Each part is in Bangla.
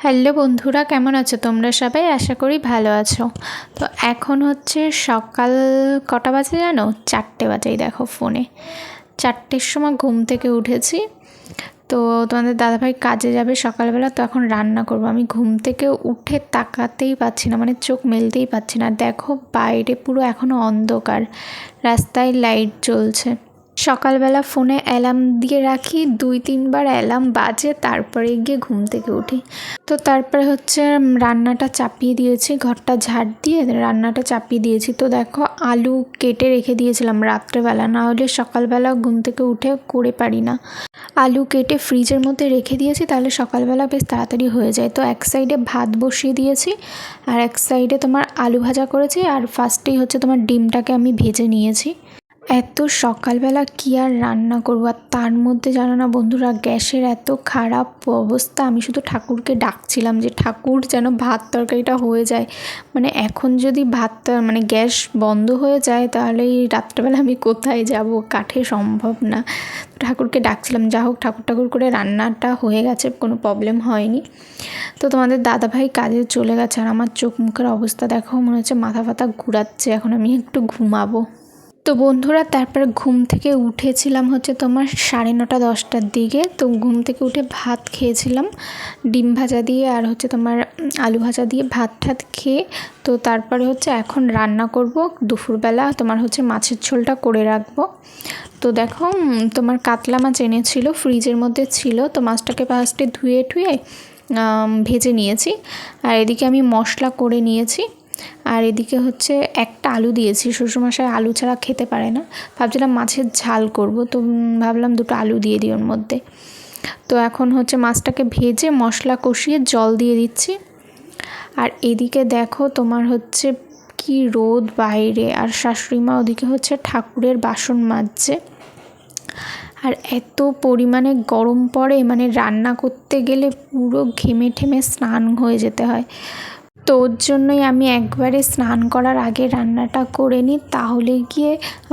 হ্যালো বন্ধুরা, কেমন আছো তোমরা সবাই? আশা করি ভালো আছো। তো এখন হচ্ছে সকাল কটা বাজে জানো? 4টে বাজেই দেখো ফোনে। 4টের সময় ঘুম থেকে উঠেছি। তো তোমাদের দাদাভাই কাজে যাবে সকালবেলা, তো এখন রান্না করব। আমি ঘুম থেকে উঠে তাকাতেই পাচ্ছি না, মানে চোখ মেলতেই পাচ্ছি না। দেখো বাইরে পুরো এখনও অন্ধকার, রাস্তায় লাইট জ্বলছে। সকালবেলা ফোনে অ্যালার্ম দিয়ে রাখি, 2-3বার অ্যালার্ম বাজে, তারপরে গিয়ে ঘুম থেকে উঠি। তো তারপরে হচ্ছে রান্নাটা চাপিয়ে দিয়েছি, ঘরটা ঝাড় দিয়ে রান্নাটা চাপিয়ে দিয়েছি। তো দেখো আলু কেটে রেখে দিয়েছিলাম রাত্রেবেলা, না হলে সকালবেলা ঘুম থেকে উঠে করে পারি না। আলু কেটে ফ্রিজের মধ্যে রেখে দিয়েছি, তাহলে সকালবেলা বেশ তাড়াতাড়ি হয়ে যায়। তো এক সাইডে ভাত বসিয়ে দিয়েছি, আর এক সাইডে তোমার আলু ভাজা করেছি, আর ফার্স্টেই হচ্ছে তোমার ডিমটাকে আমি ভেজে নিয়েছি। এত সকালবেলা কী আর রান্না করবো, আর তার মধ্যে জানো না বন্ধুরা, গ্যাসের এত খারাপ অবস্থা। আমি শুধু ঠাকুরকে ডাকছিলাম যে ঠাকুর যেন ভাত তরকারিটা হয়ে যায়। মানে এখন যদি মানে গ্যাস বন্ধ হয়ে যায়, তাহলে এই রাত্রেবেলা আমি কোথায় যাব? কাঠে সম্ভব না। ঠাকুরকে ডাকছিলাম, যা হোক ঠাকুর করে রান্নাটা হয়ে গেছে, কোনো প্রবলেম হয়নি। তো তোমাদের দাদাভাই কাজে চলে গেছে, আর আমার চোখ মুখের অবস্থা দেখো, মনে হচ্ছে মাথা ফাথা ঘুরাচ্ছে। এখন আমি একটু ঘুমাবো। তো বন্ধুরা, তারপরে ঘুম থেকে উঠেছিলাম হচ্ছে তোমার 9:30-10টার দিকে। তো ঘুম থেকে উঠে ভাত খেয়েছিলাম ডিম ভাজা দিয়ে, আর হচ্ছে তোমার আলু ভাজা দিয়ে ভাত ঠাত খেয়ে। তো তারপরে হচ্ছে এখন রান্না করব দুপুরবেলা, তোমার হচ্ছে মাছের ঝোলটা করে রাখবো। তো দেখো তোমার কাতলা মাছ এনেছিল, ফ্রিজের মধ্যে ছিল। তো মাছটাকে ফার্স্টে ধুয়ে ভেজে নিয়েছি, আর এদিকে আমি মশলা করে নিয়েছি। আর এদিকে হচ্ছে একটা আলু দিয়েছি, শ্বশুরমশাই আলু ছাড়া খেতে পারে না। ভাবছিলাম মাছের ঝাল করব, তো ভাবলাম 2টো আলু দিয়ে দিই ওর মধ্যে। তো এখন হচ্ছে মাছটাকে ভেজে মশলা কষিয়ে জল দিয়ে দিচ্ছি। আর এদিকে দেখো তোমার হচ্ছে কি রোদ বাইরে, আর শাশুড়িমা ওদিকে হচ্ছে ঠাকুরের বাসন মাজছে। আর এত পরিমাণে গরম পড়ে, মানে রান্না করতে গেলে পুরো ঘেমে ঠেমে স্নান হয়ে যেতে হয়। তো ওর জন্যই আমি একবারে স্নান করার আগে রান্নাটা করে নিই, তাহলে গিয়ে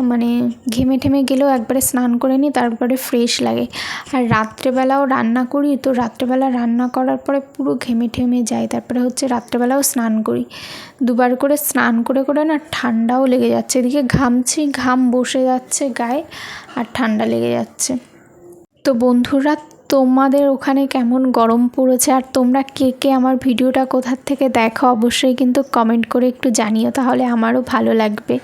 মানে ঘেমে ঠেমে গেলেও একবারে স্নান করে নিই, তারপরে ফ্রেশ লাগে। আর রাত্রেবেলাও রান্না করি, তো রাত্রেবেলা রান্না করার পরে পুরো ঘেমে ঠেমে যাই, তারপরে হচ্ছে রাত্রেবেলাও স্নান করি। 2বার করে স্নান করে না ঠান্ডাও লেগে যাচ্ছে, এদিকে ঘামছি, ঘাম বসে যাচ্ছে গায়ে, আর ঠান্ডা লেগে যাচ্ছে। তো বন্ধুরা, তোমাদের ওখানে কেমন গরম পড়েছে, আর তোমরা কে কে আমার ভিডিওটা কোথার থেকে দেখো অবশ্যই কিন্তু কমেন্ট করে একটু জানিও, তাহলে আমারও ভালো লাগবে,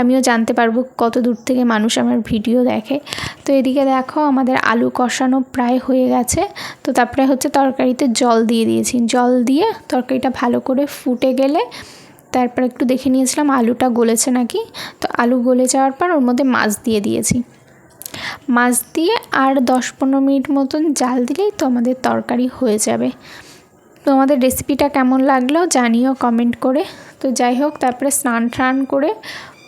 আমিও জানতে পারবো কত দূর থেকে মানুষ আমার ভিডিও দেখে। তো এদিকে দেখো আমাদের আলু কষানো প্রায় হয়ে গেছে। তো তারপরে হচ্ছে তরকারিতে জল দিয়ে দিয়েছি, জল দিয়ে তরকারিটা ভালো করে ফুটে গেলে তারপর একটু দেখে নিয়েছিলাম আলুটা গলেছে নাকি। তো আলু গলে যাওয়ার পর ওর মধ্যে মাছ দিয়ে দিয়েছি। মাছ দিয়ে আর 10-15 মিনিট মতন জাল দিলেই তো আমাদের তরকারি হয়ে যাবে। তো আমাদের রেসিপিটা কেমন লাগলো জানিও কমেন্ট করে। তো যাই হোক, তারপরে স্নান করে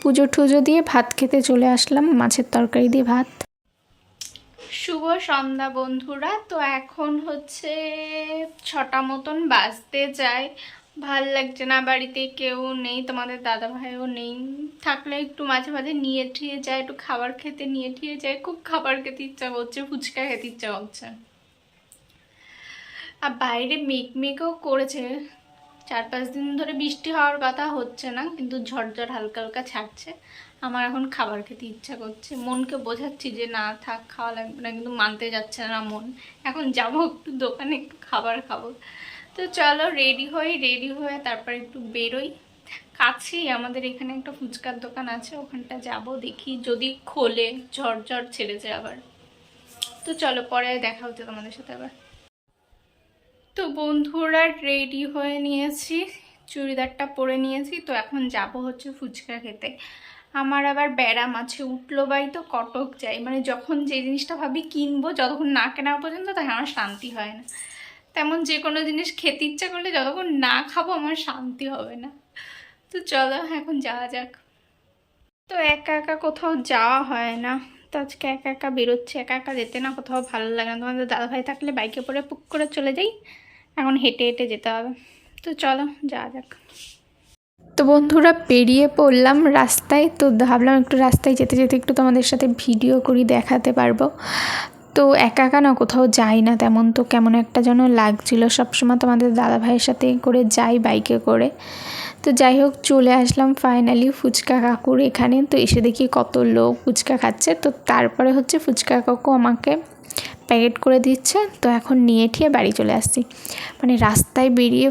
পুজো টুজো দিয়ে ভাত খেতে চলে আসলাম, মাছের তরকারি দিয়ে ভাত। শুভ সন্ধ্যা বন্ধুরা। তো এখন হচ্ছে 6টা মতন বাজতে যায়। ভাল লাগছে না, বাড়িতে কেউ নেই, তোমাদের দাদা ভাইও নেই। থাকলে একটু মাঝে মাঝে নিয়ে ঠিয়ে যায়, একটু খাবার খেতে নিয়ে ঠিয়ে যায়। খুব খাবার খেতে ইচ্ছা করছে, ফুচকা খেতে ইচ্ছা করছে। আর বাইরে মেঘও করেছে, 4-5 দিন ধরে বৃষ্টি হওয়ার কথা, হচ্ছে না, কিন্তু ঝড় হালকা হালকা ছাড়ছে। আমার এখন খাবার খেতে ইচ্ছা করছে, মনকে বোঝাচ্ছি যে না থাক, খাওয়া লাগবে না, কিন্তু মানতে যাচ্ছে না মন। এখন যাবো একটু দোকানে, একটু খাবার খাবো। তো চলো রেডি হয়ে তারপর একটু বেরোই। কাছেই আমাদের এখানে একটা ফুচকার দোকান আছে, ওখানটা যাব, দেখি যদি খোলে, ঝড় ছেড়েছে আবার। তো চলো পরে দেখা হচ্ছে তোমাদের সাথে আবার। তো বন্ধুরা, রেডি হয়ে নিয়েছি, চুড়িদারটা পরে নিয়েছি। তো এখন যাব হচ্ছে ফুচকা খেতে। আমার আবার ব্যারাম আছে, উঠলো বাই তো কটক যাই, মানে যখন যে জিনিসটা ভাবি কিনবো, যতক্ষণ না কেনা পর্যন্ত তখন আমার শান্তি হয় না। তেমন যে কোনো জিনিস খেতে ইচ্ছা করলে যতক্ষণ না খাবো আমার শান্তি হবে না। তো চলো এখন যাওয়া যাক। তো একা একা কোথাও যাওয়া হয় না, তো আজকে একা একা বেরোচ্ছি। একা একা যেতে না কোথাও ভালো লাগে না, তোমাদের দাদাভাই থাকলে বাইকে করে পুক করে চলে যাই, এখন হেঁটে হেঁটে যেতে হবে। তো চলো যাওয়া যাক। তো বন্ধুরা, পেরিয়ে পড়লাম রাস্তায়। তো ভাবলাম একটু রাস্তায় যেতে যেতে একটু তোমাদের সাথে ভিডিও করি, দেখাতে পারবো। তো একা একা না কোথাও যাই না তেমন, তো কেমন একটা যেন লাগছিলো। সবসময় তোমাদের দাদা ভাইয়ের সাথে করে যাই বাইকে করে। তো যাই হোক চলে আসলাম ফাইনালি ফুচকা কাকুর এখানে। তো এসে দেখি কত লোক ফুচকা খাচ্ছে। তো তারপরে হচ্ছে ফুচকা কাকু আমাকে প্যাকেট করে দিচ্ছে। তো এখন নিয়ে ঠিয়ে বাড়ি চলে আসছি। মানে রাস্তায় বেরিয়ে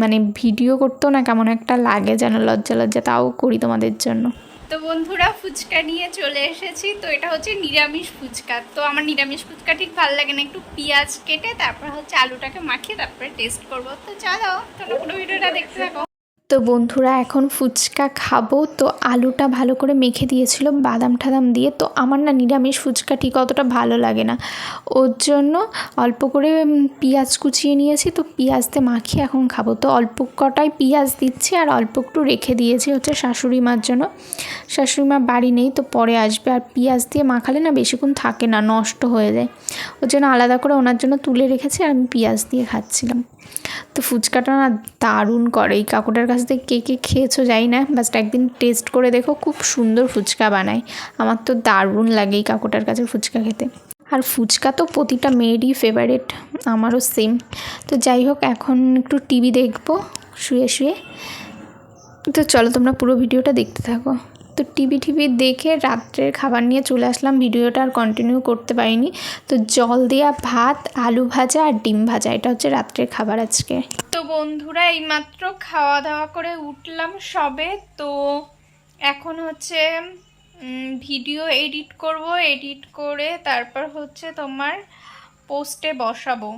মানে ভিডিও করতেও না কেমন একটা লাগে যেন, লজ্জা লজ্জা, তাও করি তোমাদের জন্য। তো বন্ধুরা ফুচকা নিয়ে চলে এসেছি। তো এটা হচ্ছে নিরামিষ ফুচকা। তো আমার নিরামিষ ফুচকা ঠিক ভালো লাগে না, একটু পেঁয়াজ কেটে তারপর হচ্ছে আলুটাকে মাখিয়ে তারপরে টেস্ট করবো। তো চলো তোমরা পুরো ভিডিওটা দেখতে থাকো। তো বন্ধুরা এখন ফুচকা খাবো। তো আলুটা ভালো করে মেখে দিয়েছিল বাদাম ঠাদাম দিয়ে। তো আমার না নিরামিষ ফুচকা ঠিক অতটা ভালো লাগে না, ওর জন্য অল্প করে পেঁয়াজ কুচিয়ে নিয়েছি। তো পেঁয়াজ দিয়ে মাখিয়ে এখন খাবো। তো অল্প কটাই পেঁয়াজ দিচ্ছি আর অল্প একটু রেখে দিয়েছি হচ্ছে শাশুড়ি মার জন্য। শাশুড়ি মা বাড়ি নেই, তো পরে আসবে। আর পেঁয়াজ দিয়ে মাখালে না বেশিক্ষণ থাকে না, নষ্ট হয়ে যায়। ওর জন্য আলাদা করে ওনার জন্য তুলে রেখেছি আর আমি পেঁয়াজ দিয়ে খাচ্ছিলাম। তো ফুচকাটা না দারুণ করে। এই কাকুটার কাছ থেকে কে কে খেয়েছো জানি না, বাস্ট একদিন টেস্ট করে দেখো, খুব সুন্দর ফুচকা বানায়। আমার তো দারুণ লাগে এই কাকুটার কাছে ফুচকা খেতে। আর ফুচকা তো প্রতিটা মেয়েরই ফেভারিট, আমারও সেম। তো যাই হোক এখন একটু টিভি দেখবো শুয়ে শুয়ে। তো চলো তোমরা পুরো ভিডিওটা দেখতে থাকো। তো টিভি দেখে রাত্রের খাবার নিয়ে চলে আসলাম। ভিডিওটা আর কন্টিনিউ করতে পারিনি। তো জল দেওয়া ভাত, আলু ভাজা আর ডিম ভাজা, এটা হচ্ছে রাত্রের খাবার আজকে। তো বন্ধুরা এইমাত্র খাওয়া দাওয়া করে উঠলাম সবে। তো এখন হচ্ছে ভিডিও এডিট করব, এডিট করে তারপর হচ্ছে তোমার পোস্টে বসাবো।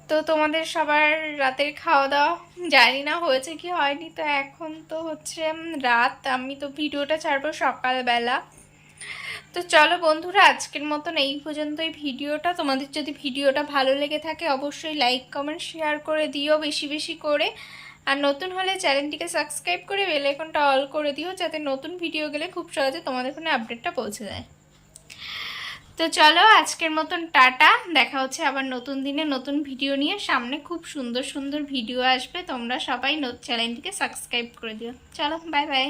তো তোমাদের সবার রাতের খাওয়া দাওয়া জানি না হয়েছে কি হয়নি। তো এখন তো হচ্ছে রাত, আমি তো ভিডিওটা ছাড়বো সকালবেলা। তো চলো বন্ধুরা আজকের মতন এই পর্যন্তই ভিডিওটা। তোমাদের যদি ভিডিওটা ভালো লেগে থাকে অবশ্যই লাইক কমেন্ট শেয়ার করে দিও বেশি বেশি করে। আর নতুন হলে চ্যানেলটিকে সাবস্ক্রাইব করে বেল আইকনটা অল করে দিও, যাতে নতুন ভিডিও গেলে খুব সহজে তোমাদের ফোনে আপডেটটা পৌঁছে যায়। তো চলো আজকের মতন টাটা, দেখা হচ্ছে আবার নতুন দিনে নতুন ভিডিও নিয়ে। সামনে খুব সুন্দর সুন্দর ভিডিও আসবে, তোমরা সবাই চ্যানেলটিকে সাবস্ক্রাইব করে দিও। চলো বাই বাই।